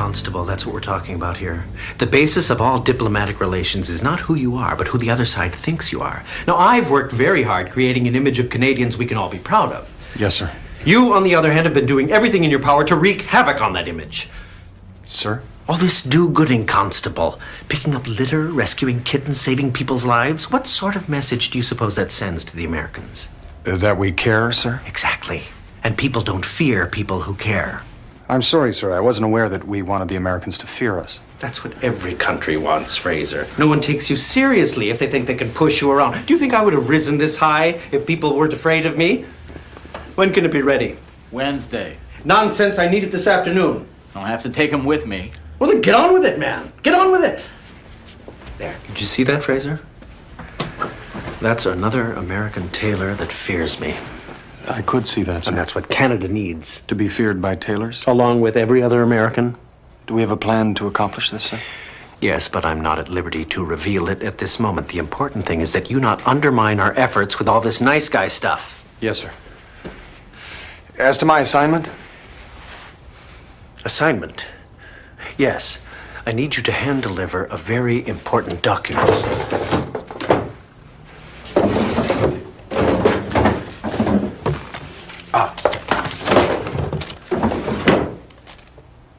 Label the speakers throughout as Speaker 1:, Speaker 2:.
Speaker 1: Constable. That's what we're talking about here. The basis of all diplomatic relations is not who you are, but who the other side thinks you are. Now, I've worked very hard creating an image of Canadians we can all be proud of.
Speaker 2: Yes, sir.
Speaker 1: You, on the other hand, have been doing everything in your power to wreak havoc on that image.
Speaker 2: Sir?
Speaker 1: All this do-gooding, Constable. Picking up litter, rescuing kittens, saving people's lives. What sort of message do you suppose that sends to the Americans?
Speaker 2: That we care, sir?
Speaker 1: Exactly. And people don't fear people who care.
Speaker 2: I'm sorry, sir. I wasn't aware that we wanted the Americans to fear us.
Speaker 1: That's what every country wants, Fraser. No one takes you seriously if they think they can push you around. Do you think I would have risen this high if people weren't afraid of me? When can it be ready?
Speaker 3: Wednesday.
Speaker 1: Nonsense, I need it this afternoon.
Speaker 3: I'll have to take him with me.
Speaker 1: Well, then get on with it, man. Get on with it. There, did you see that, Fraser? That's another American tailor that fears me.
Speaker 2: I could see that, sir.
Speaker 1: And that's what Canada needs.
Speaker 2: To be feared by tailors?
Speaker 1: Along with every other American.
Speaker 2: Do we have a plan to accomplish this, sir?
Speaker 1: Yes, but I'm not at liberty to reveal it at this moment. The important thing is that you not undermine our efforts with all this nice guy stuff.
Speaker 2: Yes, sir. As to my assignment?
Speaker 1: Assignment? Yes. I need you to hand-deliver a very important document.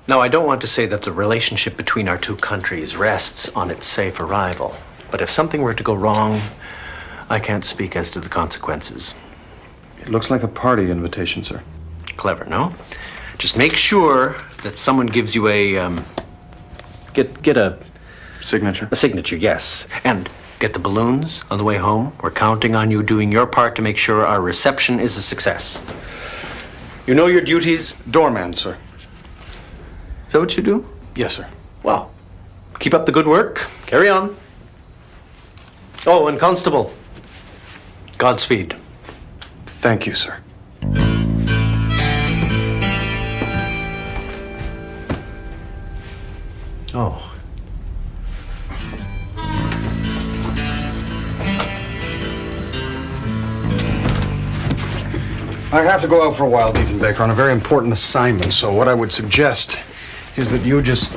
Speaker 1: Now, I don't want to say that the relationship between our two countries rests on its safe arrival. But if something were to go wrong, I can't speak as to the consequences.
Speaker 2: It looks like a party invitation, sir.
Speaker 1: Clever, no? Just make sure that someone gives you a, get a...
Speaker 2: Signature?
Speaker 1: A signature, yes. And get the balloons on the way home. We're counting on you doing your part to make sure our reception is a success. You know your duties?
Speaker 2: Doorman, sir.
Speaker 1: Is that what you do?
Speaker 2: Yes, sir.
Speaker 1: Well, keep up the good work. Carry on. Oh, and Constable, Godspeed.
Speaker 2: Thank you, sir.
Speaker 1: Oh.
Speaker 2: I have to go out for a while, Diefenbaker, on a very important assignment, so what I would suggest is that you just...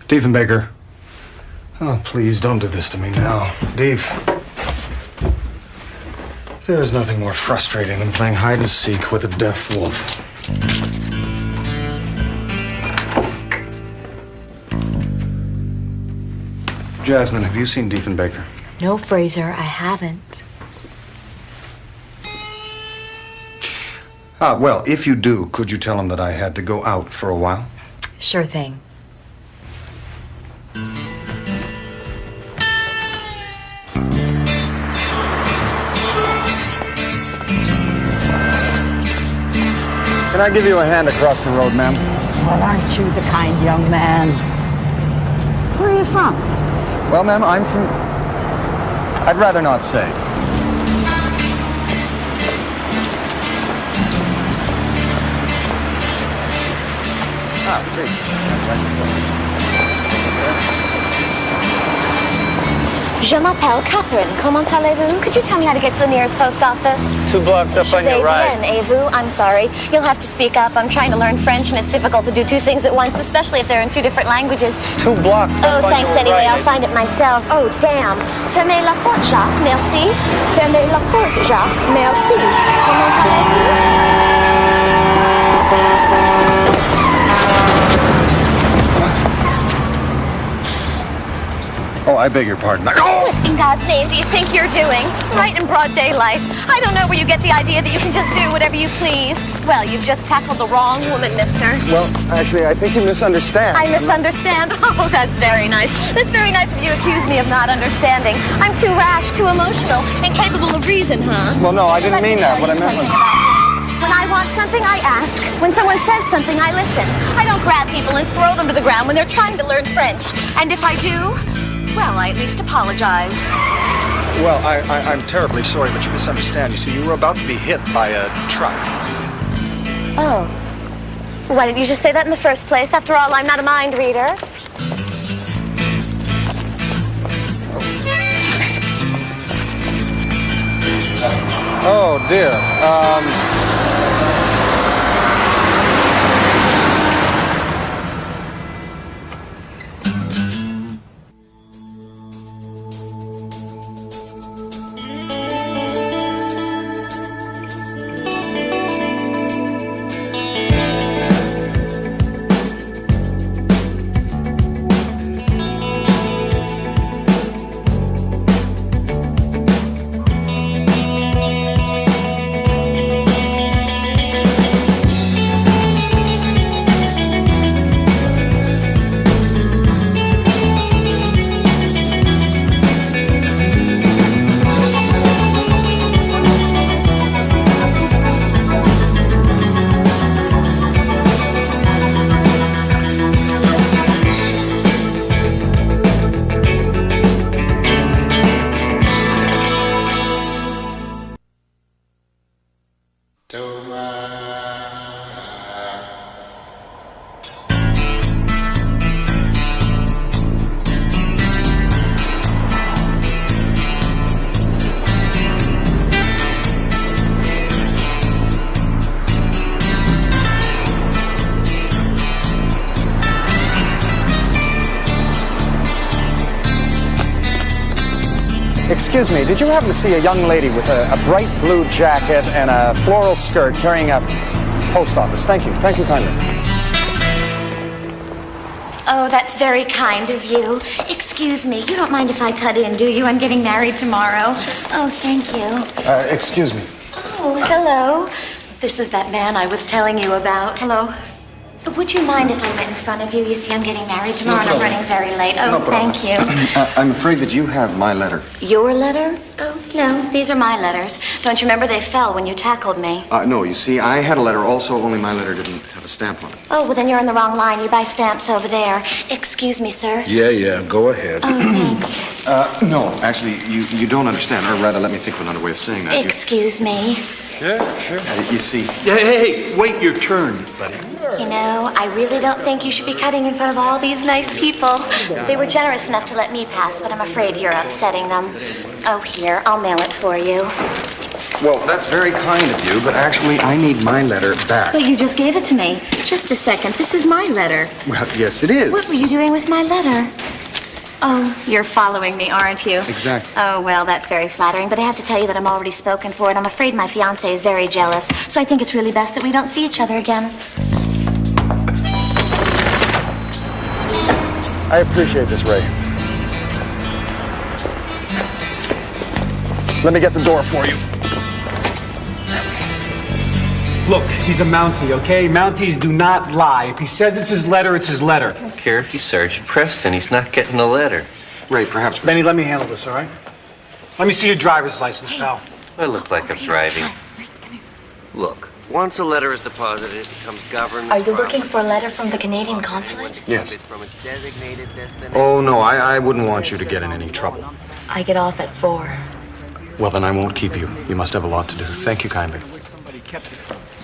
Speaker 2: Diefenbaker. Oh, please, don't do this to me now. Dief. There's nothing more frustrating than playing hide and seek with a deaf wolf. Jasmine, have you seen Diefenbaker?
Speaker 4: No, Fraser, I haven't.
Speaker 2: Ah, well, if you do, could you tell him that I had to go out for a while?
Speaker 4: Sure thing.
Speaker 2: Can I give you a hand across the road, ma'am?
Speaker 5: Well, aren't you the kind young man? Where are you from?
Speaker 2: Well, ma'am, I'm from... I'd rather not say. Ah, please.
Speaker 6: Je m'appelle Catherine. Comment allez-vous? Could you tell me how to get to the nearest post office?
Speaker 7: 2 blocks up on your right.
Speaker 6: Bien, et vous? I'm sorry. You'll have to speak up. I'm trying to learn French, and it's difficult to do two things at once, especially if they're in two different languages.
Speaker 7: 2 blocks up on
Speaker 6: thanks
Speaker 7: your
Speaker 6: anyway.
Speaker 7: right.
Speaker 6: I'll find it myself. Oh, damn. Fermez la porte, Jacques. Merci. Fermez la porte, Jacques. Merci. Comment allez-vous?
Speaker 2: Oh, I beg your pardon.
Speaker 6: What in God's name do you think you're doing? Right in broad daylight. I don't know where you get the idea that you can just do whatever you please. Well, you've just tackled the wrong woman, mister.
Speaker 2: Well, actually, I think you misunderstand.
Speaker 6: I misunderstand? Oh, that's very nice. That's very nice of you to accuse me of not understanding. I'm too rash, too emotional, incapable of reason, huh?
Speaker 2: Well, no, I didn't mean that. What I meant was...
Speaker 6: When I want something, I ask. When someone says something, I listen. I don't grab people and throw them to the ground when they're trying to learn French. And if I do... well, I at least apologize.
Speaker 2: Well, I'm terribly sorry, but you misunderstand. You see, you were about to be hit by a truck.
Speaker 6: Oh. Why didn't you just say that in the first place? After all, I'm not a mind reader.
Speaker 2: Oh, dear. Excuse me, did you happen to see a young lady with a bright blue jacket and a floral skirt carrying a post office? Thank you. Thank you kindly.
Speaker 6: Oh, that's very kind of you. Excuse me, you don't mind if I cut in, do you? I'm getting married tomorrow. Oh, thank you.
Speaker 2: Excuse me.
Speaker 6: Oh, hello. This is that man I was telling you about. Hello. Would you mind if I went in front of you? You see, I'm getting married tomorrow and I'm running very late. Oh, thank you.
Speaker 2: I'm afraid that you have my letter.
Speaker 6: Your letter? Oh, no, these are my letters. Don't you remember they fell when you tackled me?
Speaker 2: No, you see, I had a letter also, only my letter didn't have a stamp on it.
Speaker 6: Oh, well, then you're on the wrong line. You buy stamps over there. Excuse me, sir.
Speaker 8: Yeah, go ahead.
Speaker 6: Oh, thanks.
Speaker 2: No, actually, you don't understand, or rather, let me think of another way of saying that.
Speaker 6: Excuse me.
Speaker 8: Yeah, sure.
Speaker 2: You see...
Speaker 1: Hey, wait your turn, buddy.
Speaker 6: You know, I really don't think you should be cutting in front of all these nice people. They were generous enough to let me pass, but I'm afraid you're upsetting them. Oh, here, I'll mail it for you.
Speaker 2: Well, that's very kind of you, but actually, I need my letter back.
Speaker 6: But you just gave it to me. Just a second. This is my letter.
Speaker 2: Well, yes, it is.
Speaker 6: What were you doing with my letter? Oh, you're following me, aren't you?
Speaker 2: Exactly.
Speaker 6: Oh, well, that's very flattering, but I have to tell you that I'm already spoken for, and I'm afraid my fiancé is very jealous, so I think it's really best that we don't see each other again.
Speaker 2: I appreciate this, Ray. Let me get the door for you.
Speaker 9: Look, he's a Mountie, okay? Mounties do not lie. If he says it's his letter, it's his letter.
Speaker 10: I don't care if he's Sergeant Preston. He's not getting the letter.
Speaker 2: Ray, perhaps...
Speaker 9: Benny, let me handle this, all right? Let me see your driver's license, pal.
Speaker 10: I look like I'm driving. Look, once a letter is deposited, it becomes government
Speaker 4: Are you looking
Speaker 10: property.
Speaker 4: for a letter from the Canadian consulate?
Speaker 2: Yes.
Speaker 10: From its designated destination.
Speaker 2: Oh, no, I wouldn't want you to get in any trouble.
Speaker 4: I get off at 4.
Speaker 2: Well, then I won't keep you. You must have a lot to do. Thank you kindly.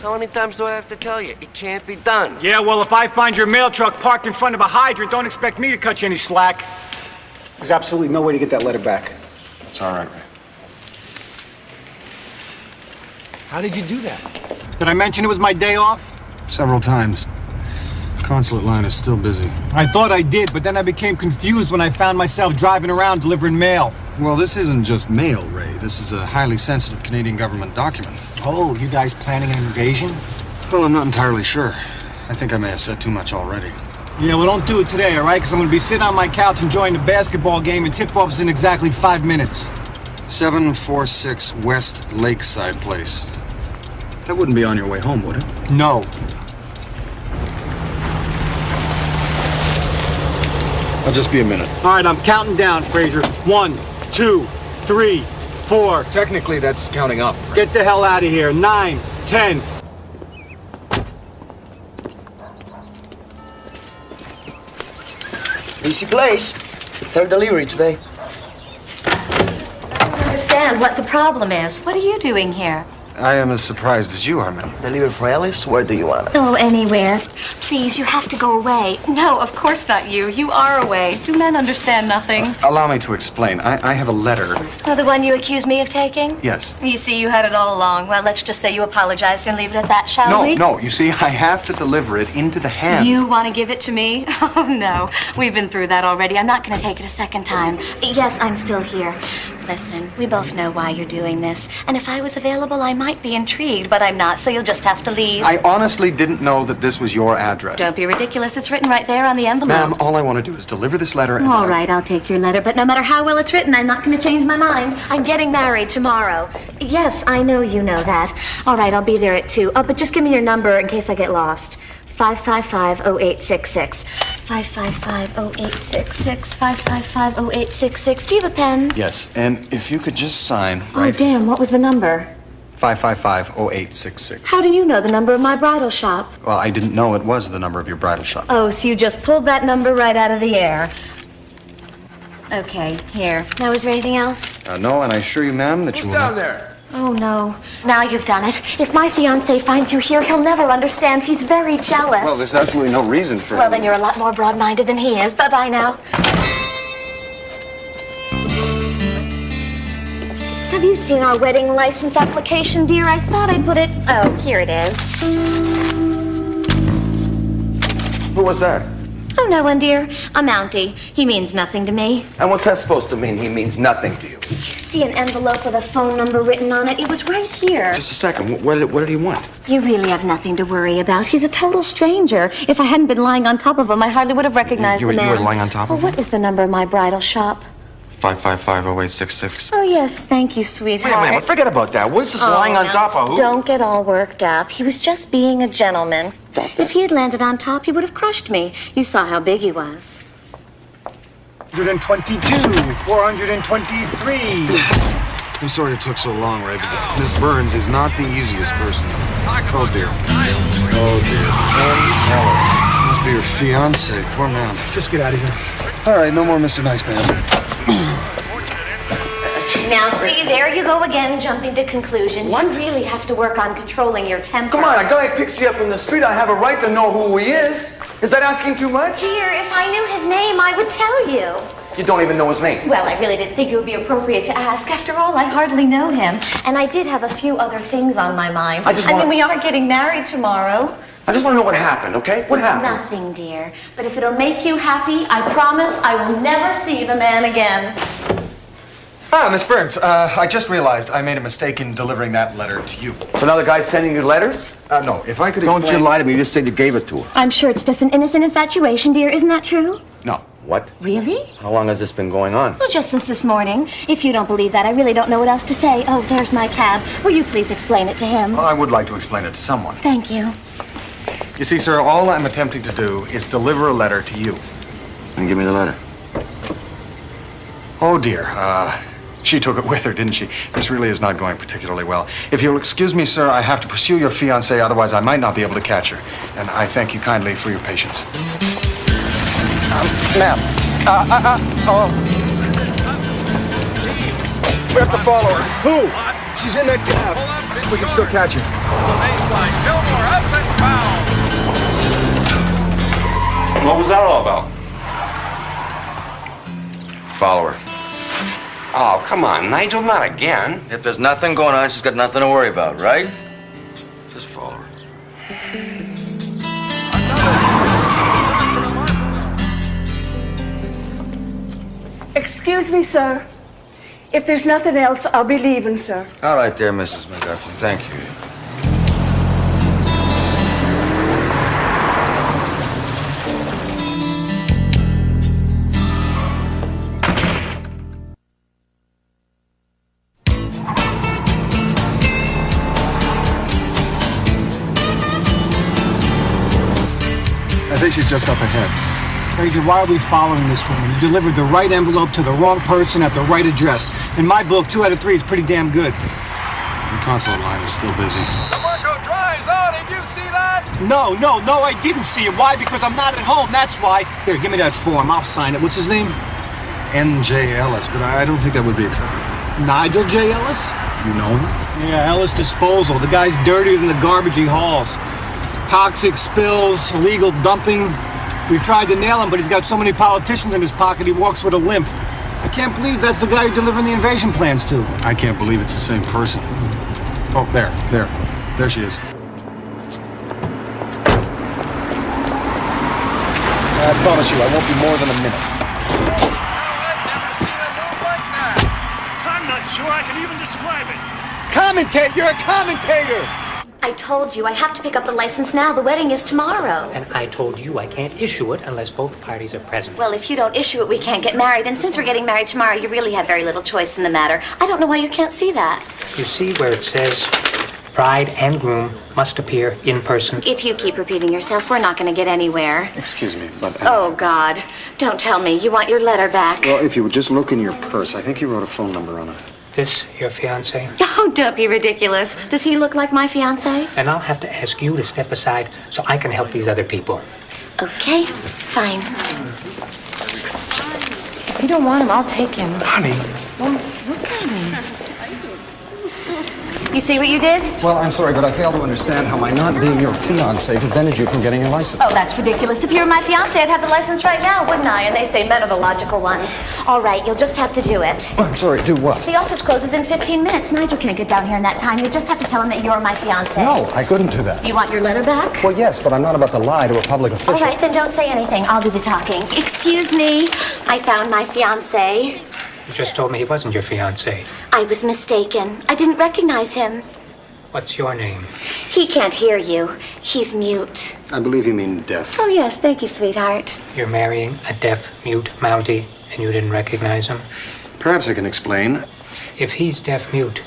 Speaker 10: How many times do I have to tell you? It can't be done.
Speaker 9: Yeah, well, if I find your mail truck parked in front of a hydrant, don't expect me to cut you any slack. There's absolutely no way to get that letter back.
Speaker 2: It's all right, Ray.
Speaker 9: How did you do that? Did I mention it was my day off?
Speaker 2: Several times. Consulate line is still busy.
Speaker 9: I thought I did, but then I became confused when I found myself driving around delivering mail.
Speaker 2: Well, this isn't just mail, Ray. This is a highly sensitive Canadian government document.
Speaker 9: Oh, you guys planning an invasion?
Speaker 2: Well, I'm not entirely sure. I think I may have said too much already.
Speaker 9: Yeah, well, don't do it today, all right? Because I'm going to be sitting on my couch enjoying the basketball game, and tip-off is in exactly 5 minutes.
Speaker 2: 746 West Lakeside Place. That wouldn't be on your way home, would it?
Speaker 9: No.
Speaker 2: I'll just be a minute.
Speaker 9: All right, I'm counting down, Fraser. 1, 2, 3, 4.
Speaker 2: Technically, that's counting up. Right?
Speaker 9: Get the hell out of here. 9, 10.
Speaker 11: Easy place. Third delivery today.
Speaker 6: I don't understand what the problem is. What are you doing here?
Speaker 2: I am as surprised as you are, ma'am.
Speaker 11: Delivery for Alice? Where do you want it?
Speaker 6: Oh, anywhere. Please, you have to go away. No, of course not you. You are away. Do men understand nothing?
Speaker 2: Allow me to explain. I have a letter.
Speaker 6: Oh, the one you accused me of taking?
Speaker 2: Yes.
Speaker 6: You see, you had it all along. Well, let's just say you apologized and leave it at that, shall we?
Speaker 2: No. You see, I have to deliver it into the hands.
Speaker 6: You want to give it to me? Oh, no. We've been through that already. I'm not going to take it a second time. Yes, I'm still here. Listen, we both know why you're doing this. And if I was available, I might be intrigued, but I'm not, so you'll just have to leave.
Speaker 2: I honestly didn't know that this was your address.
Speaker 6: Don't be ridiculous. It's written right there on the envelope.
Speaker 2: Ma'am, all I want to do is deliver this letter and...
Speaker 6: All right, I'll take your letter, but no matter how well it's written, I'm not going to change my mind. I'm getting married tomorrow. Yes, I know you know that. All right, I'll be there at 2. Oh, but just give me your number in case I get lost. 555-0866. 555-0866. 555-0866. Do you have a pen?
Speaker 2: Yes, and if you could just sign,
Speaker 6: Oh,
Speaker 2: right?
Speaker 6: damn, what was the number?
Speaker 2: 555-0866.
Speaker 6: How do you know the number of my bridal shop?
Speaker 2: Well, I didn't know it was the number of your bridal shop.
Speaker 6: Oh, so you just pulled that number right out of the air. Okay, here. Now, is there anything else?
Speaker 2: No, and I assure you, ma'am, that you will...
Speaker 8: Down there.
Speaker 6: Oh, no. Now you've done it. If my fiancé finds you here, he'll never understand. He's very jealous.
Speaker 2: Well, there's absolutely no reason for
Speaker 6: Well,
Speaker 2: him.
Speaker 6: then you're a lot more broad-minded than he is. Bye-bye now. Have you seen our wedding license application, dear? I thought I put it... Oh, here it is.
Speaker 2: Who was that?
Speaker 6: Oh, no one, dear. A Mountie. He means nothing to me.
Speaker 2: And what's that supposed to mean? He means nothing to you.
Speaker 6: Did you see an envelope with a phone number written on it? It was right here.
Speaker 2: Just a second. What did he want?
Speaker 6: You really have nothing to worry about. He's a total stranger. If I hadn't been lying on top of him, I hardly would have recognized the man.
Speaker 2: You were lying on top of him?
Speaker 6: What is the number of my bridal shop?
Speaker 2: 555-0866.
Speaker 6: Oh, yes. Thank you, sweetheart.
Speaker 2: Wait a minute. Forget about that. What's this lying on top of? Who?
Speaker 6: Don't get all worked up. He was just being a gentleman. If he had landed on top, he would have crushed me. You saw how big he was.
Speaker 9: 422, 423.
Speaker 8: I'm sorry it took so long, Ray, but Miss Burns is not the easiest person. Oh, dear. Oh, dear. Alice. Must be your fiancé. Poor man.
Speaker 9: Just get out of here.
Speaker 8: All right, no more Mr. Nice Man.
Speaker 6: Now, see, there you go again, jumping to conclusions.
Speaker 2: What?
Speaker 6: You really have to work on controlling your temper.
Speaker 2: Come on, a guy picks you up in the street. I have a right to know who he is. Is that asking too much?
Speaker 6: Dear, if I knew his name, I would tell you.
Speaker 2: You don't even know his name.
Speaker 6: Well, I really didn't think it would be appropriate to ask. After all, I hardly know him. And I did have a few other things on my mind. I mean, we are getting married tomorrow.
Speaker 2: I just want to know what happened, okay? What happened?
Speaker 6: Nothing, dear. But if it'll make you happy, I promise I will never see the man again.
Speaker 2: Ah, Miss Burns, I just realized I made a mistake in delivering that letter to you. So now the guy's sending you letters? No, if I could explain...
Speaker 8: Don't you lie to me. You just said you gave it to her.
Speaker 6: I'm sure it's just an innocent infatuation, dear. Isn't that true?
Speaker 2: No. What?
Speaker 6: Really?
Speaker 2: How long has this been going on?
Speaker 6: Well, just since this morning. If you don't believe that, I really don't know what else to say. Oh, there's my cab. Will you please explain it to him?
Speaker 2: Well, I would like to explain it to someone.
Speaker 6: Thank you.
Speaker 2: You see, sir, all I'm attempting to do is deliver a letter to you.
Speaker 8: And give me the letter.
Speaker 2: Oh, dear. She took it with her, didn't she? This really is not going particularly well. If you'll excuse me, sir, I have to pursue your fiancée, otherwise I might not be able to catch her. And I thank you kindly for your patience. Ma'am. We have to follow her.
Speaker 8: Who? She's in that cab. We can still catch her.
Speaker 10: What was that all about?
Speaker 8: Follow her.
Speaker 10: Oh, come on, Nigel, not again.
Speaker 12: If there's nothing going on, she's got nothing to worry about, right? Just follow her.
Speaker 5: Excuse me, sir. If there's nothing else, I'll be leaving, sir.
Speaker 12: All right there, Mrs. McGuffin. Thank you.
Speaker 8: I think she's just up ahead.
Speaker 9: Frazier, why are we following this woman? You delivered the right envelope to the wrong person at the right address. In my book, 2 out of 3 is pretty damn good.
Speaker 8: The consulate line is still busy.
Speaker 13: DeMarco drives on. Did you see that?
Speaker 9: No, I didn't see it. Why? Because I'm not at home, that's why. Here, give me that form. I'll sign it. What's his name?
Speaker 8: N.J. Ellis, but I don't think that would be acceptable.
Speaker 9: Nigel J. Ellis?
Speaker 8: You know him?
Speaker 9: Yeah, Ellis Disposal. The guy's dirtier than the garbage he hauls. Toxic spills, illegal dumping. We've tried to nail him, but he's got so many politicians in his pocket, he walks with a limp. I can't believe that's the guy you're delivering the invasion plans to.
Speaker 8: I can't believe it's the same person. Oh, there she is.
Speaker 2: I promise you, I won't be more than a minute.
Speaker 13: I've never seen a move like that. I'm not sure I can even describe it.
Speaker 9: Commentate! You're a commentator!
Speaker 6: I told you I have to pick up the license now. The wedding is tomorrow.
Speaker 14: And I told you I can't issue it unless both parties are present.
Speaker 6: Well, if you don't issue it, we can't get married. And since we're getting married tomorrow, you really have very little choice in the matter. I don't know why you can't see that.
Speaker 14: You see where it says bride and groom must appear in person?
Speaker 6: If you keep repeating yourself, we're not going to get anywhere.
Speaker 8: Excuse me, but...
Speaker 6: Oh, God. Don't tell me. You want your letter back.
Speaker 8: Well, if you would just look in your purse, I think you wrote a phone number on it.
Speaker 14: This your fiancé?
Speaker 6: Oh, don't be ridiculous. Does he look like my fiancé?
Speaker 14: Then I'll have to ask you to step aside so I can help these other people.
Speaker 6: Okay, fine.
Speaker 15: If you don't want him, I'll take him.
Speaker 8: Honey.
Speaker 15: Well, look at him.
Speaker 6: You see what you did?
Speaker 2: Well, I'm sorry, but I fail to understand how my not being your fiancé prevented you from getting a license.
Speaker 6: Oh, that's ridiculous. If you were my fiancé, I'd have the license right now, wouldn't I? And they say men are the logical ones. All right, you'll just have to do it.
Speaker 2: Oh, I'm sorry, do what?
Speaker 6: The office closes in 15 minutes. Nigel can't get down here in that time. You just have to tell him that you're my fiancé.
Speaker 2: No, I couldn't do that.
Speaker 6: You want your letter back?
Speaker 2: Well, yes, but I'm not about to lie to a public official.
Speaker 6: All right, then don't say anything. I'll do the talking. Excuse me. I found my fiancé.
Speaker 14: You just told me he wasn't your fiancé.
Speaker 6: I was mistaken. I didn't recognize him.
Speaker 14: What's your name?
Speaker 6: He can't hear you. He's mute.
Speaker 2: I believe you mean deaf.
Speaker 6: Oh, yes. Thank you, sweetheart.
Speaker 14: You're marrying a deaf, mute Mountie, and you didn't recognize him?
Speaker 2: Perhaps I can explain.
Speaker 14: If he's deaf-mute,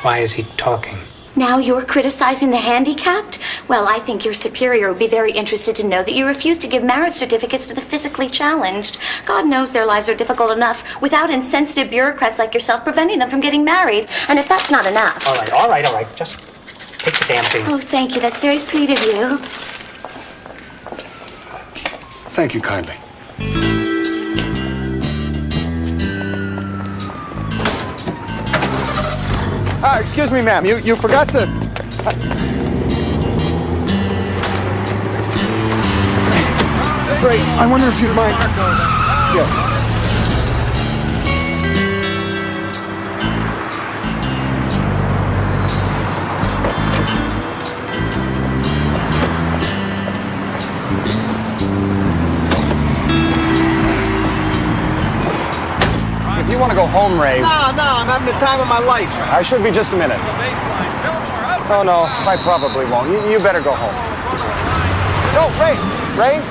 Speaker 14: why is he talking?
Speaker 6: Now you're criticizing the handicapped? Well, I think your superior would be very interested to know that you refuse to give marriage certificates to the physically challenged. God knows their lives are difficult enough without insensitive bureaucrats like yourself preventing them from getting married. And if that's not enough...
Speaker 14: All right. Just take the damn thing.
Speaker 6: Oh, thank you. That's very sweet of you.
Speaker 2: Thank you kindly. Excuse me, ma'am. You forgot to... Great. I wonder if you'd mind... Yes. If you want to go home, Ray...
Speaker 9: No, I'm having the time of my life.
Speaker 2: I should be just a minute. Oh, no, I probably won't. You better go home. No, Ray! Ray?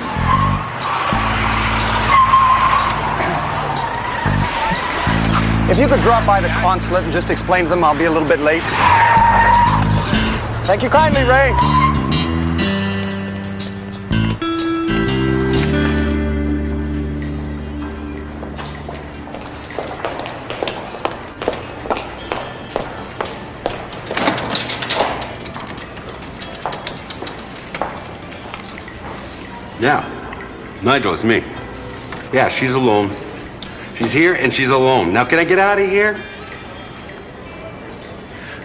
Speaker 2: If you could drop by the consulate and just explain to them I'll be a little bit late. Thank you kindly, Ray.
Speaker 10: Yeah. Nigel, it's me. Yeah, she's alone. She's here and she's alone. Now, can I get out of here?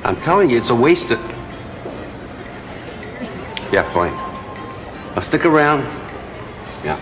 Speaker 10: I'm telling you, it's a waste of... Yeah, fine. I'll stick around. Yeah.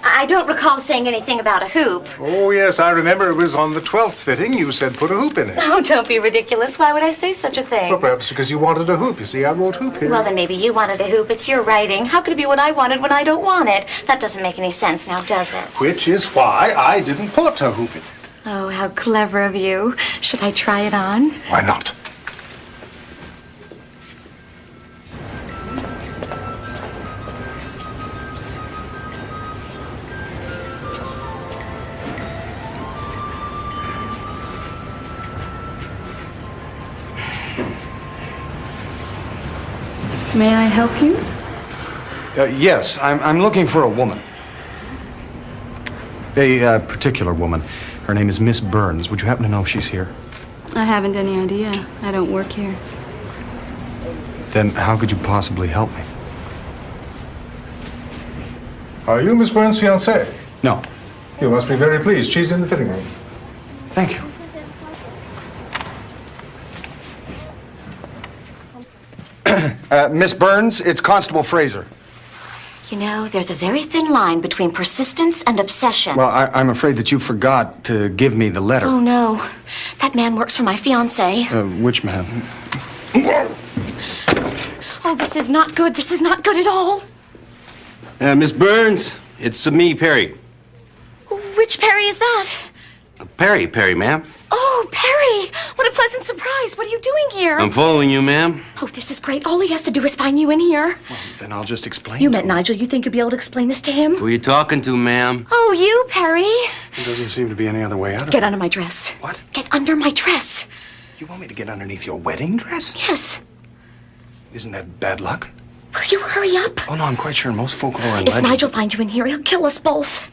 Speaker 6: I don't recall saying anything about a hoop.
Speaker 15: Oh, yes, I remember it was on the 12th fitting. You said put a hoop in it.
Speaker 6: Oh, don't be ridiculous. Why would I say such a thing?
Speaker 15: Well, perhaps because you wanted a hoop. You see, I wrote hoop here.
Speaker 6: Well, then maybe you wanted a hoop. It's your writing. How could it be what I wanted when I don't want it? That doesn't make any sense now, does it?
Speaker 15: Which is why I didn't put a hoop in it.
Speaker 6: Oh, how clever of you. Should I try it on?
Speaker 15: Why not?
Speaker 5: May I help you?
Speaker 2: Yes, I'm looking for a woman. A particular woman. Her name is Miss Burns. Would you happen to know if she's here?
Speaker 5: I haven't any idea. I don't work here.
Speaker 2: Then how could you possibly help me?
Speaker 15: Are you Miss Burns' fiancé?
Speaker 2: No.
Speaker 15: You must be very pleased. She's in the fitting room.
Speaker 2: Thank you. Miss Burns, it's Constable Fraser.
Speaker 6: You know, there's a very thin line between persistence and obsession.
Speaker 2: Well, I'm afraid that you forgot to give me the letter.
Speaker 6: Oh, no. That man works for my fiancé.
Speaker 2: Which man?
Speaker 6: Oh, this is not good. This is not good at all.
Speaker 10: Miss Burns, it's me, Perry.
Speaker 6: Which Perry is that?
Speaker 10: Perry, ma'am.
Speaker 6: Oh, Perry! What a pleasant surprise. What are you doing here?
Speaker 10: I'm following you, ma'am.
Speaker 6: Oh, this is great. All he has to do is find you in here.
Speaker 2: Well, then I'll just explain.
Speaker 6: You met Nigel. You think you'll be able to explain this to him?
Speaker 10: Who are you talking to, ma'am?
Speaker 6: Oh, you, Perry.
Speaker 2: There doesn't seem to be any other way out of it.
Speaker 6: Get under my dress.
Speaker 2: What?
Speaker 6: Get under my dress.
Speaker 2: You want me to get underneath your wedding dress?
Speaker 6: Yes.
Speaker 2: Isn't that bad luck?
Speaker 6: Will you hurry up?
Speaker 2: Oh, no, I'm quite sure most folklore and
Speaker 6: If
Speaker 2: legends...
Speaker 6: Nigel finds you in here, he'll kill us both.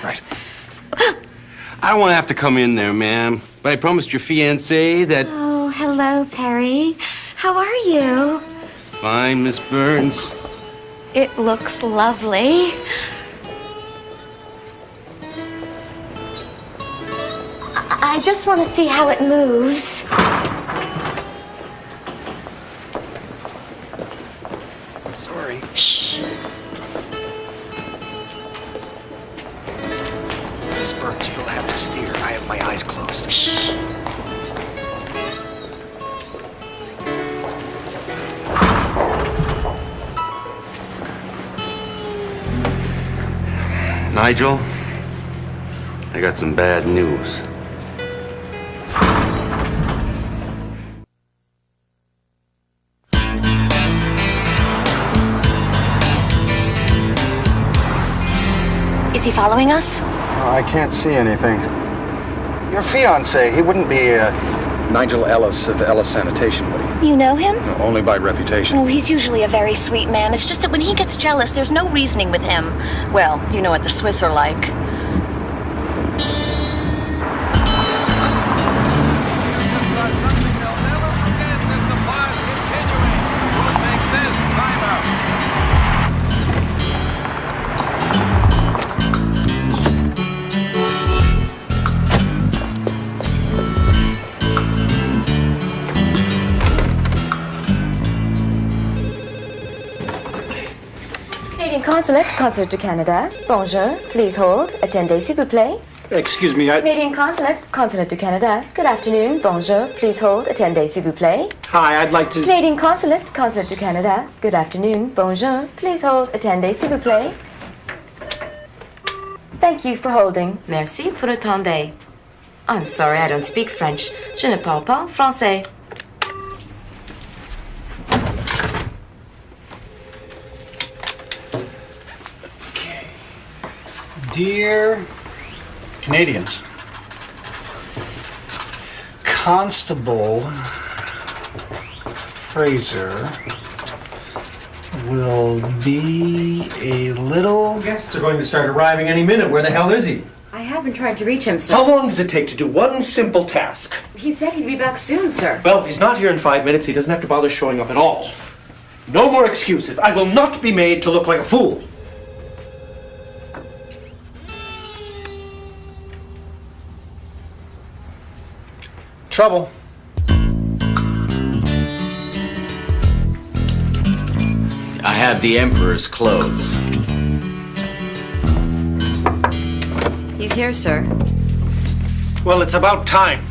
Speaker 2: Right.
Speaker 10: I don't want to have to come in there, ma'am. But I promised your fiancé that...
Speaker 6: Oh, hello, Perry. How are you?
Speaker 10: Fine, Miss Burns.
Speaker 6: It looks lovely. I just want to see how it moves.
Speaker 1: Sorry.
Speaker 6: Shh.
Speaker 1: Miss Burns, you'll have to steer. I have my eyes closed.
Speaker 6: Shh.
Speaker 10: Nigel, I got some bad news.
Speaker 6: Is he following us?
Speaker 2: I can't see anything. Your fiancé, he wouldn't be Nigel Ellis of Ellis Sanitation, would he?
Speaker 6: You know him?
Speaker 2: No, only by reputation.
Speaker 6: Oh, he's usually a very sweet man. It's just that when he gets jealous, there's no reasoning with him. Well, you know what the Swiss are like.
Speaker 16: Consulate du Canada. Bonjour. Please hold. Attendez, s'il vous plaît.
Speaker 9: Excuse me,
Speaker 16: Canadian Consulate du Canada. Good afternoon. Bonjour. Please hold. Attendez, s'il vous plaît.
Speaker 9: Hi, I'd like to...
Speaker 16: Canadian Consulate du Canada. Good afternoon. Bonjour. Please hold. Attendez, s'il vous plaît. Thank you for holding. Merci pour attendre. I'm sorry, I don't speak French. Je ne parle pas français.
Speaker 9: Dear Canadians, Constable Fraser will be a little...
Speaker 1: Guests are going to start arriving any minute. Where the hell is he?
Speaker 16: I have been trying to reach him, sir.
Speaker 1: How long does it take to do one simple task?
Speaker 16: He said he'd be back soon, sir.
Speaker 1: Well, if he's not here in 5 minutes, he doesn't have to bother showing up at all. No more excuses. I will not be made to look like a fool.
Speaker 9: Trouble.
Speaker 3: I have the Emperor's clothes.
Speaker 16: He's here, sir.
Speaker 1: Well, it's about time.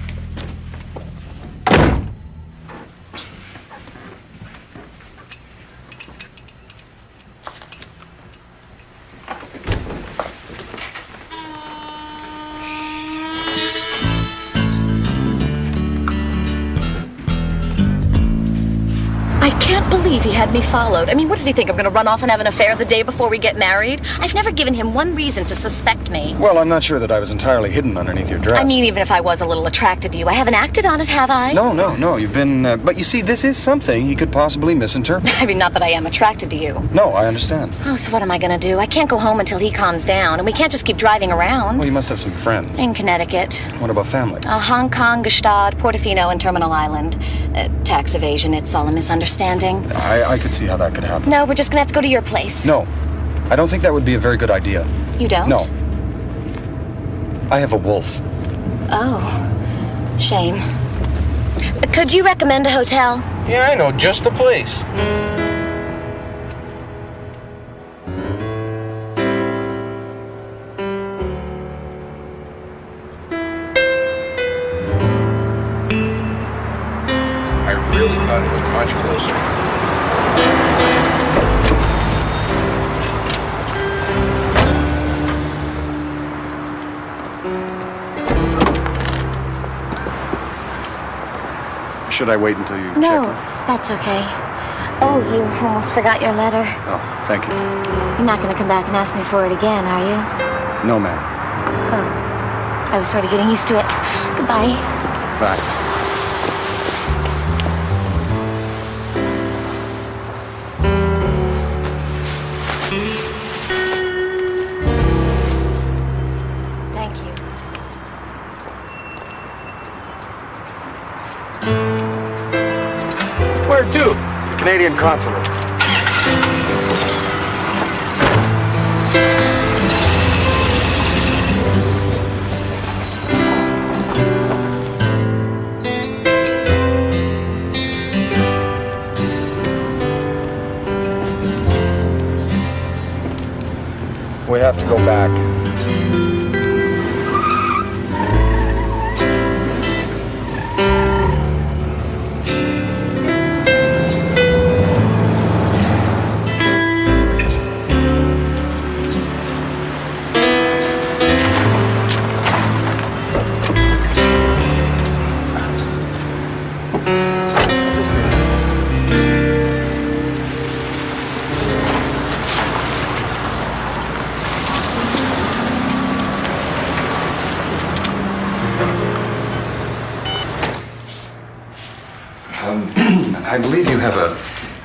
Speaker 6: I can't believe he had me followed. I mean, what does he think? I'm going to run off and have an affair the day before we get married? I've never given him one reason to suspect me.
Speaker 2: Well, I'm not sure that I was entirely hidden underneath your dress.
Speaker 6: I mean, even if I was a little attracted to you, I haven't acted on it, have I?
Speaker 2: No, you've been... but you see, this is something he could possibly misinterpret.
Speaker 6: I mean, not that I am attracted to you.
Speaker 2: No, I understand.
Speaker 6: Oh, so what am I going to do? I can't go home until he calms down, and we can't just keep driving around.
Speaker 2: Well, you must have some friends.
Speaker 6: In Connecticut.
Speaker 2: What about family?
Speaker 6: Hong Kong, Gstaad, Portofino, and Terminal Island. Tax evasion, it's all a misunderstanding.
Speaker 2: I could see how that could happen.
Speaker 6: No, we're just gonna have to go to your place.
Speaker 2: No, I don't think that would be a very good idea.
Speaker 6: You don't?
Speaker 2: No. I have a wolf.
Speaker 6: Oh, shame. Could you recommend a hotel?
Speaker 8: Yeah, I know just the place. I really thought it was much closer.
Speaker 2: Should I wait until you check
Speaker 6: No,
Speaker 2: in?
Speaker 6: that's okay. Oh, you almost forgot your letter.
Speaker 2: Oh, thank you.
Speaker 6: You're not gonna come back and ask me for it again, are you?
Speaker 2: No, ma'am.
Speaker 6: Oh, I was sort of getting used to it. Goodbye.
Speaker 2: Bye.
Speaker 6: Thank you.
Speaker 2: Where to? The Canadian consulate. We have to go back. I believe you have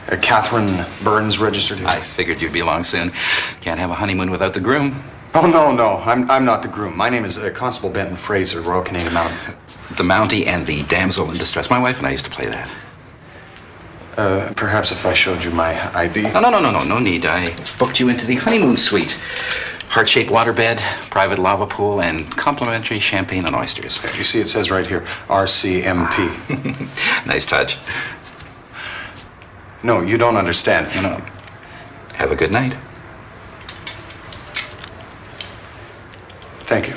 Speaker 2: a Catherine Burns registered here.
Speaker 17: I figured you'd be along soon. Can't have a honeymoon without the groom.
Speaker 2: Oh, no. I'm not the groom. My name is Constable Benton Fraser, Royal Canadian Mounted.
Speaker 17: The Mountie and the Damsel in Distress. My wife and I used to play that.
Speaker 2: Perhaps if I showed you my ID.
Speaker 17: No need. I booked you into the honeymoon suite. Heart-shaped waterbed, private lava pool, and complimentary champagne and oysters.
Speaker 2: You see, it says right here, RCMP.
Speaker 17: Nice touch.
Speaker 2: No, you don't understand.
Speaker 17: No. Have a good night.
Speaker 2: Thank you.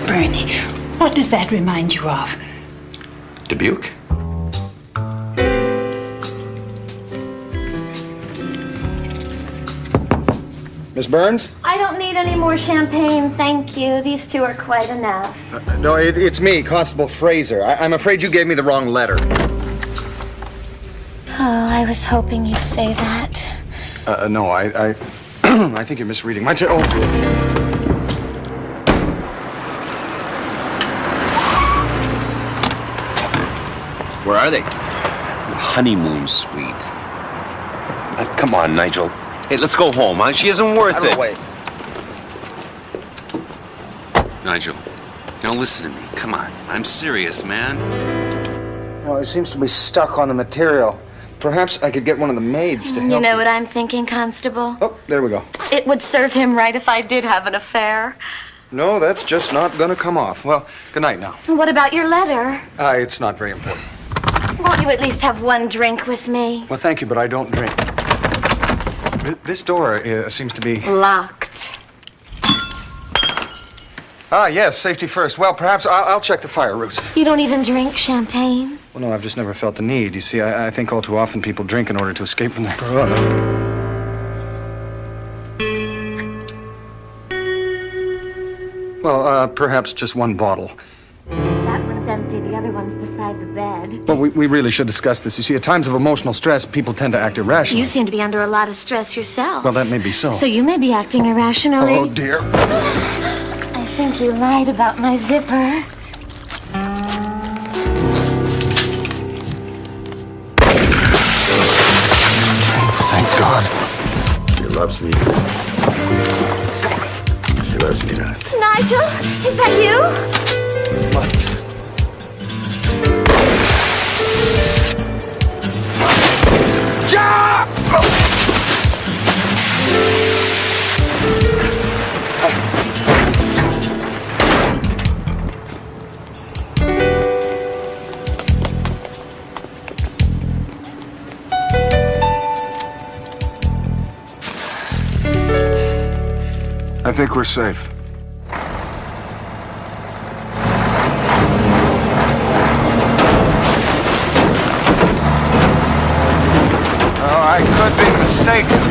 Speaker 18: Bernie, what does that remind you of?
Speaker 17: Dubuque?
Speaker 2: Miss Burns?
Speaker 6: I don't need any more champagne, thank you. These two are quite enough.
Speaker 2: No, it's me, Constable Fraser. I'm afraid you gave me the wrong letter.
Speaker 6: Oh, I was hoping you'd say that.
Speaker 2: No, I think you're misreading. Oh,
Speaker 19: Where are they? Honeymoon suite. Come on, Nigel. Hey, let's go home, huh? She isn't worth it.
Speaker 2: Wait.
Speaker 19: Nigel, now listen to me. Come on. I'm serious, man.
Speaker 2: No, it seems to be stuck on the material. Perhaps I could get one of the maids to help.
Speaker 6: You know what I'm thinking, Constable?
Speaker 2: Oh, there we go.
Speaker 6: It would serve him right if I did have an affair.
Speaker 2: No, that's just not gonna come off. Well, good night now.
Speaker 6: What about your letter?
Speaker 2: It's not very important.
Speaker 6: Won't you at least have one drink with me?
Speaker 2: Well, thank you, but I don't drink. This door seems to be...
Speaker 6: Locked.
Speaker 2: Ah, yes, safety first. Well, perhaps I'll check the fire route.
Speaker 6: You don't even drink champagne?
Speaker 2: Well, no, I've just never felt the need. You see, I think all too often people drink in order to escape from their... Well, perhaps just one bottle.
Speaker 6: That one's empty. The other one's beside the bed.
Speaker 2: Well, we really should discuss this. You see, at times of emotional stress, people tend to act irrationally.
Speaker 6: You seem to be under a lot of stress yourself.
Speaker 2: Well, that may be so.
Speaker 6: So you may be acting irrationally.
Speaker 2: Oh, dear.
Speaker 6: I think you lied about my zipper.
Speaker 2: Thank God.
Speaker 10: She loves me. She loves me now.
Speaker 6: Nigel, is that you?
Speaker 2: What? Jump! I think we're safe. Oh, I could be mistaken.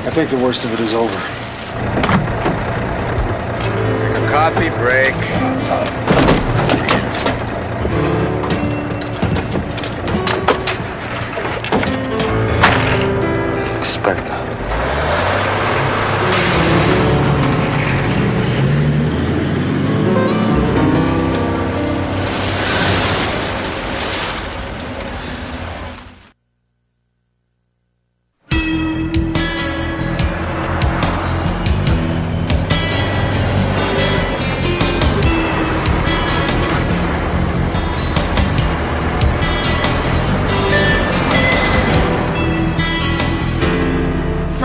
Speaker 2: I think the worst of it is over.
Speaker 19: Take a coffee break.
Speaker 2: Expect that.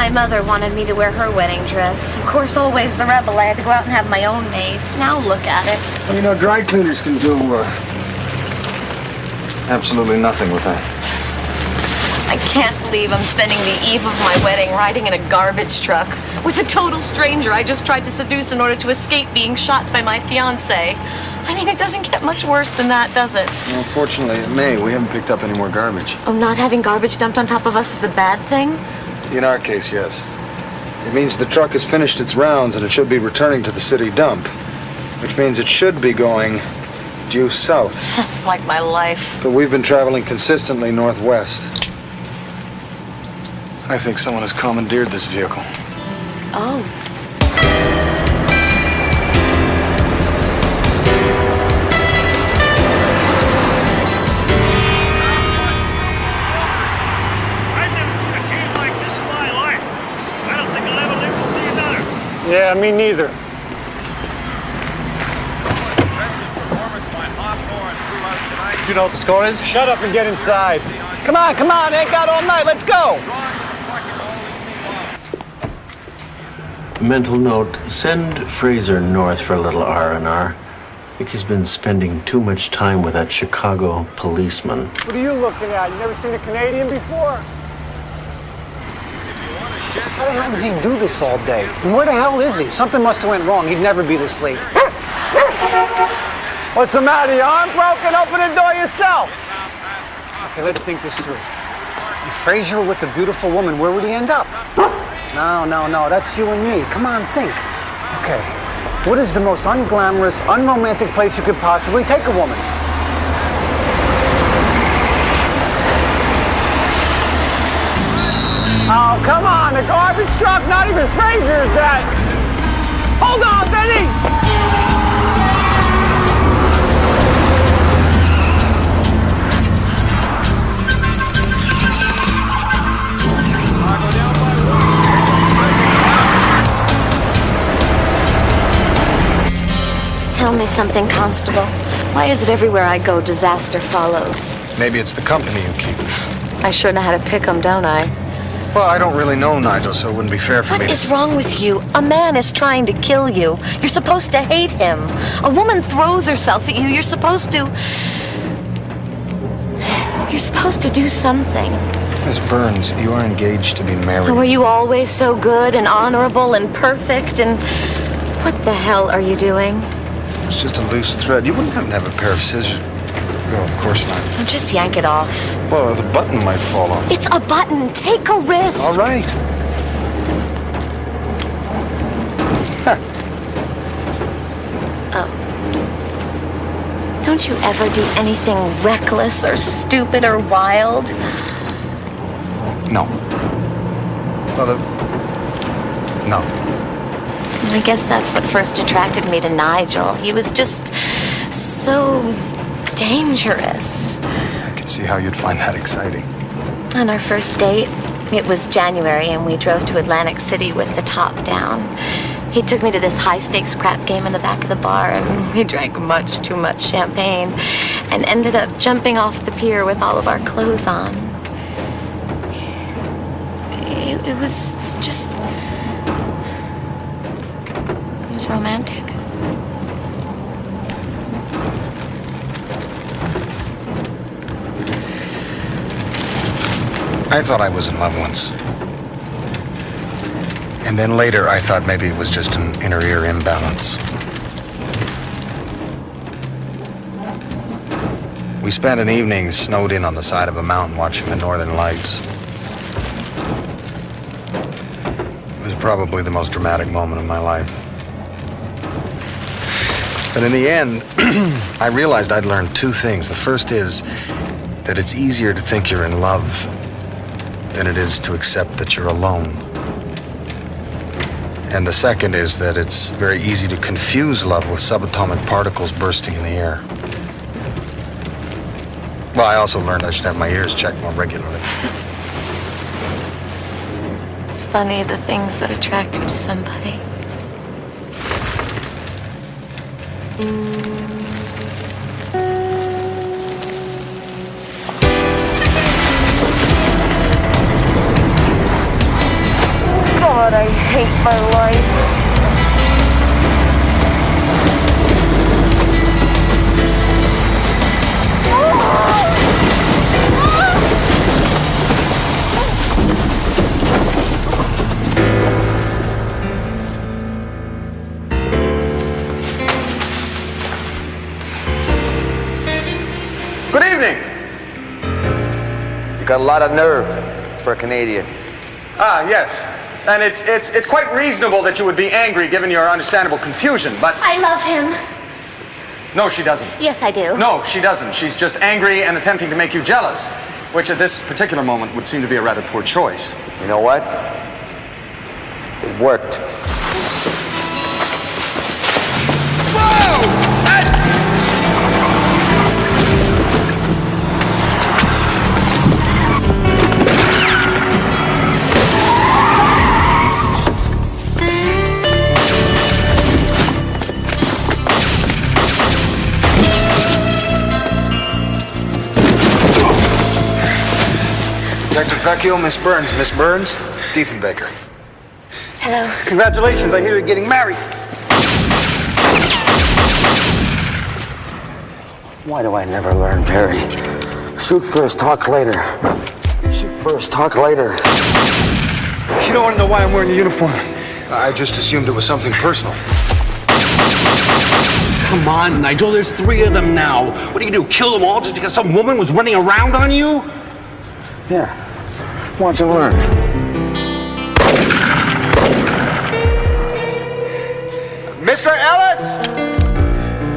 Speaker 6: My mother wanted me to wear her wedding dress. Of course, always the rebel. I had to go out and have my own made. Now look at it.
Speaker 2: Well, you know, dry cleaners can do absolutely nothing with that.
Speaker 6: I can't believe I'm spending the eve of my wedding riding in a garbage truck with a total stranger I just tried to seduce in order to escape being shot by my fiancé. I mean, it doesn't get much worse than that, does it?
Speaker 2: Well, fortunately, it may. We haven't picked up any more garbage.
Speaker 6: Oh, not having garbage dumped on top of us is a bad thing?
Speaker 2: In our case, yes. It means the truck has finished its rounds and it should be returning to the city dump, which means it should be going due south.
Speaker 6: Like my life.
Speaker 2: But we've been traveling consistently northwest. I think someone has commandeered this vehicle.
Speaker 6: Oh.
Speaker 9: Yeah, me neither.
Speaker 7: You know what the score is?
Speaker 9: Shut up and get inside. Come on, ain't got all night, let's go!
Speaker 1: Mental note, send Fraser north for a little R&R. I think he's been spending too much time with that Chicago policeman.
Speaker 9: What are you looking at? You never seen a Canadian before? How the hell does he do this all day? And where the hell is he? Something must have went wrong. He'd never be this late. What's the matter? Your arm broken? Open the door yourself. Okay, let's think this through. If Fraser were with a beautiful woman, where would he end up? No, that's you and me. Come on, think. Okay, what is the most unglamorous, unromantic place you could possibly take a woman? Oh, come on, the garbage truck, not even Fraser's that. Hold on, Benny!
Speaker 6: Tell me something, Constable. Why is it everywhere I go, disaster follows?
Speaker 2: Maybe it's the company you keep.
Speaker 6: I sure know how to pick 'em, don't I?
Speaker 2: Well, I don't really know Nigel, so it wouldn't be fair for me to...
Speaker 6: What is wrong with you? A man is trying to kill you. You're supposed to hate him. A woman throws herself at you. You're supposed to do something.
Speaker 2: Miss Burns, you are engaged to be married.
Speaker 6: Were you always so good and honorable and perfect? And what the hell are you doing?
Speaker 2: It's just a loose thread. You wouldn't happen to have a pair of scissors. No, of course not.
Speaker 6: Just yank it off.
Speaker 2: Well, the button might fall off.
Speaker 6: It's a button. Take a risk.
Speaker 2: All right.
Speaker 6: Oh. Don't you ever do anything reckless or stupid or wild?
Speaker 2: No. Well, no.
Speaker 6: I guess that's what first attracted me to Nigel. He was just so dangerous.
Speaker 2: I can see how you'd find that exciting.
Speaker 6: On our first date, it was January, and we drove to Atlantic City with the top down. He took me to this high-stakes crap game in the back of the bar, and we drank much too much champagne and ended up jumping off the pier with all of our clothes on. It was just... It was romantic.
Speaker 2: I thought I was in love once. And then later, I thought maybe it was just an inner ear imbalance. We spent an evening snowed in on the side of a mountain watching the northern lights. It was probably the most dramatic moment of my life. But in the end, I realized I'd learned two things. The first is that it's easier to think you're in love than it is to accept that you're alone. And the second is that it's very easy to confuse love with subatomic particles bursting in the air. Well, I also learned I should have my ears checked more regularly.
Speaker 6: It's funny, the things that attract you to somebody.
Speaker 5: God, I hate my life.
Speaker 12: Good evening. You got a lot of nerve for a Canadian.
Speaker 2: Ah, yes. And it's quite reasonable that you would be angry given your understandable confusion, but...
Speaker 6: I love him.
Speaker 2: No, she doesn't.
Speaker 6: Yes, I do.
Speaker 2: No, she doesn't. She's just angry and attempting to make you jealous, which at this particular moment would seem to be a rather poor choice.
Speaker 12: You know what? It worked.
Speaker 2: Whoa! Detective Vecchio, Miss Burns. Miss Burns, Diefenbaker.
Speaker 6: Hello.
Speaker 9: Congratulations, I hear you're getting married.
Speaker 12: Why do I never learn, Perry? Shoot first, talk later. Shoot first, talk later.
Speaker 9: You don't want to know why I'm wearing the uniform.
Speaker 2: I just assumed it was something personal.
Speaker 19: Come on, Nigel, there's 3 of them now. What are you gonna do, kill them all just because some woman was running around on you?
Speaker 12: Yeah. Why don't you learn?
Speaker 2: Mr. Ellis,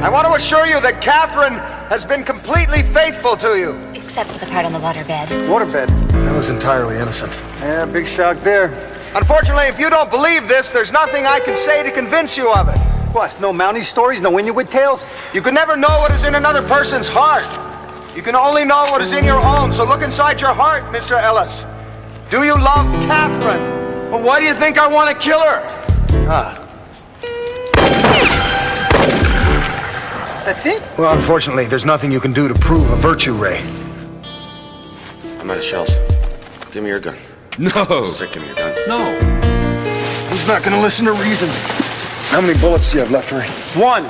Speaker 2: I want to assure you that Catherine has been completely faithful to you.
Speaker 6: Except for the part on the waterbed.
Speaker 9: Waterbed?
Speaker 2: Ella's entirely innocent.
Speaker 9: Yeah, big shock there.
Speaker 2: Unfortunately, if you don't believe this, there's nothing I can say to convince you of it.
Speaker 9: What, no Mountie stories, no Inuit tales?
Speaker 2: You can never know what is in another person's heart. You can only know what is in your own, so look inside your heart, Mr. Ellis. Do you love Catherine?
Speaker 12: Well, why do you think I want to kill her?
Speaker 2: Ah.
Speaker 9: That's it?
Speaker 2: Well, unfortunately, there's nothing you can do to prove a virtue, Ray.
Speaker 19: I'm out of shells. Give me your gun. No. Sick, give me your gun. No.
Speaker 2: He's not going to listen to reason. How many bullets do you have left, Ray?
Speaker 9: 1.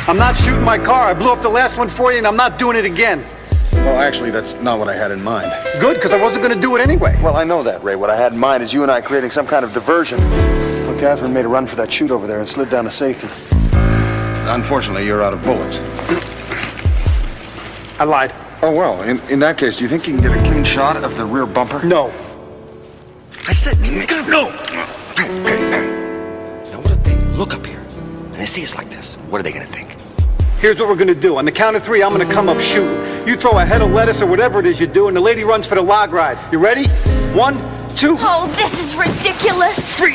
Speaker 9: I'm not shooting my car. I blew up the last one for you, and I'm not doing it again.
Speaker 2: Well, actually, that's not what I had in mind.
Speaker 9: Good, because I wasn't going to do it anyway.
Speaker 2: Well, I know that, Ray. What I had in mind is you and I creating some kind of diversion. Well, Catherine made a run for that chute over there and slid down a safety. Unfortunately, you're out of bullets.
Speaker 9: I lied.
Speaker 2: Oh, well, in that case, do you think you can get a clean shot of the rear bumper?
Speaker 9: No.
Speaker 19: I said, no. Now, what if they look up here and they see us like this? What are they going to think?
Speaker 9: Here's what we're going to do. On the count of 3, I'm going to come up shooting. You throw a head of lettuce or whatever it is you do, and the lady runs for the log ride. You ready? 1, 2.
Speaker 6: Oh, this is ridiculous.
Speaker 9: 3.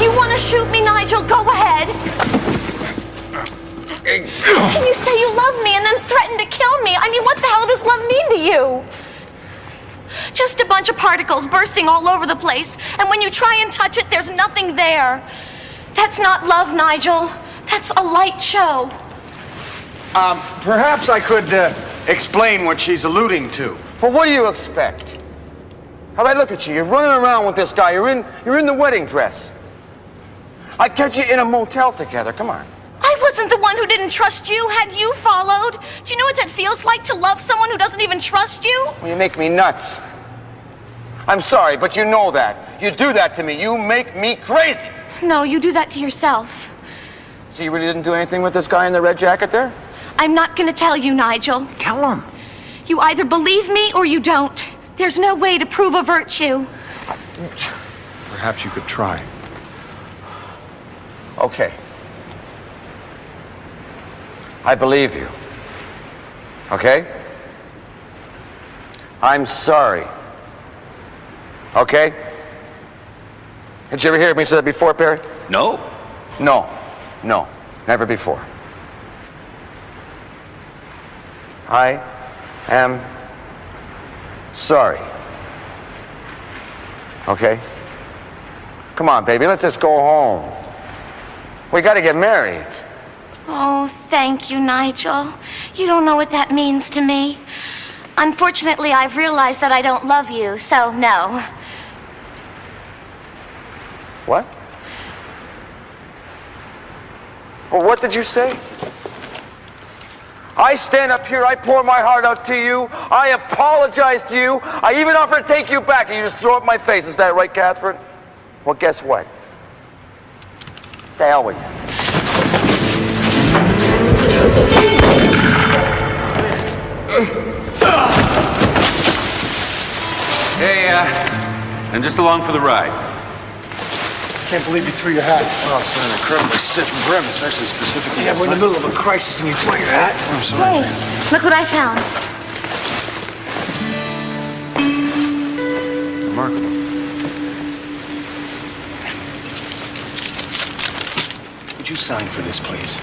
Speaker 6: You want to shoot me, Nigel? Go ahead. Can you say you love me and then threaten to kill me? I mean, what the hell does love mean to you? Just a bunch of particles bursting all over the place, and when you try and touch it, there's nothing there. That's not love, Nigel. That's a light show.
Speaker 2: Perhaps I could explain what she's alluding to.
Speaker 12: Well, what do you expect? How about look at you? You're running around with this guy. You're in the wedding dress. I catch you in a motel together. Come on.
Speaker 6: I wasn't the one who didn't trust you. Had you followed? Do you know what that feels like to love someone who doesn't even trust you?
Speaker 12: Well, you make me nuts. I'm sorry, but you know that. You do that to me. You make me crazy.
Speaker 6: No, you do that to yourself.
Speaker 12: So you really didn't do anything with this guy in the red jacket there?
Speaker 6: I'm not going to tell you, Nigel.
Speaker 2: Tell him.
Speaker 6: You either believe me or you don't. There's no way to prove a virtue.
Speaker 2: Perhaps you could try.
Speaker 12: Okay. I believe you. Okay? I'm sorry. Okay? Did you ever hear me say that before, Perry?
Speaker 19: No.
Speaker 12: No. No. Never before. I am sorry. Okay? Come on, baby, let's just go home. We gotta get married.
Speaker 6: Oh, thank you, Nigel. You don't know what that means to me. Unfortunately, I've realized that I don't love you, so no.
Speaker 12: What? Well, what did you say? I stand up here, I pour my heart out to you, I apologize to you, I even offer to take you back, and you just throw it in my face. Is that right, Catherine? Well, guess what? The hell with you.
Speaker 10: Hey, I'm just along for the ride.
Speaker 8: Can't believe you threw your hat. Well, it's an incredibly stiff brim, especially specifically.
Speaker 9: Yeah, we're in the middle of a crisis and you throw your hat.
Speaker 8: I'm sorry.
Speaker 6: Hey, look what I found.
Speaker 8: Remarkable. Would you sign for this, please?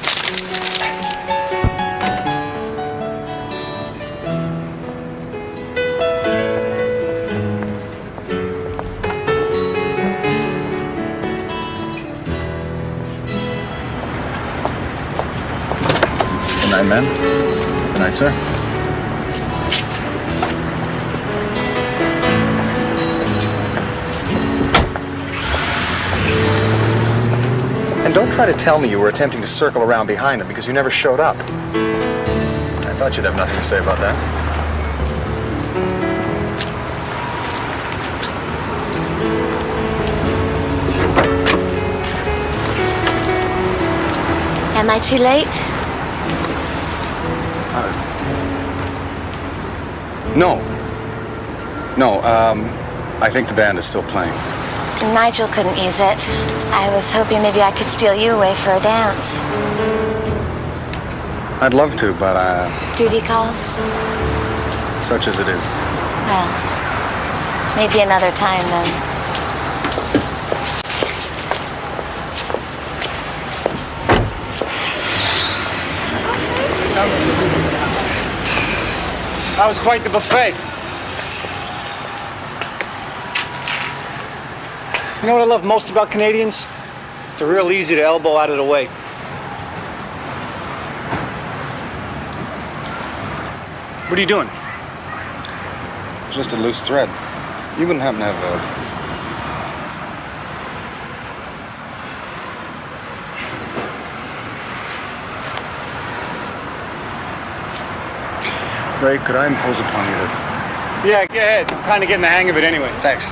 Speaker 8: Good night, men. Good night, sir. And don't try to tell me you were attempting to circle around behind them because you never showed up. I thought you'd have nothing to say about that.
Speaker 6: Am I too late?
Speaker 8: No. No, I think the band is still playing.
Speaker 6: Nigel couldn't use it. I was hoping maybe I could steal you away for a dance.
Speaker 8: I'd love to, but,
Speaker 6: Duty calls?
Speaker 8: such as it is.
Speaker 6: Well, maybe another time then.
Speaker 9: That was quite the buffet. You know what I love most about Canadians? They're real easy to elbow out of the way. What are you doing?
Speaker 8: Just a loose thread. You wouldn't happen to have a... Ray, could I impose upon you to...
Speaker 9: Yeah, go ahead. I'm kind of getting the hang of it anyway.
Speaker 8: Thanks.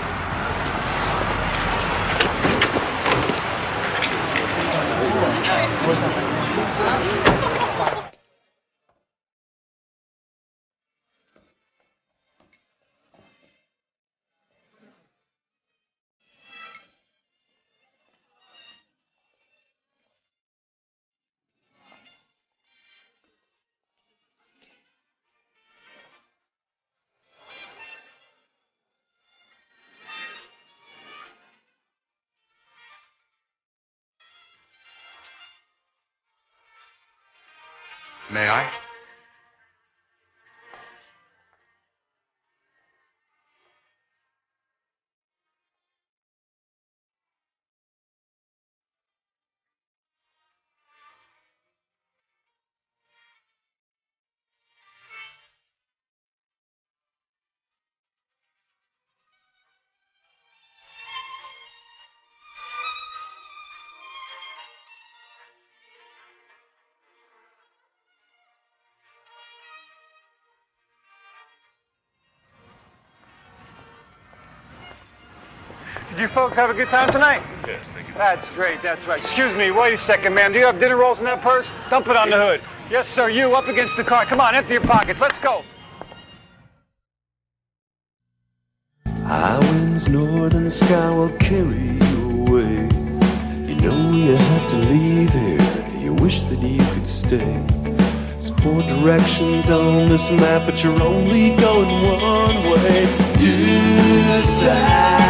Speaker 2: May I?
Speaker 9: Did you folks have a good time tonight?
Speaker 7: Yes, thank you.
Speaker 9: That's great, that's right. Excuse me, wait a second, ma'am. Do you have dinner rolls in that purse? Dump it on the hood. Yes, sir, you, up against the car. Come on, empty your pockets. Let's go.
Speaker 20: High winds, northern sky will carry you away. You know you have to leave here. You wish that you could stay. There's 4 directions on this map, but you're only going one way. To the side.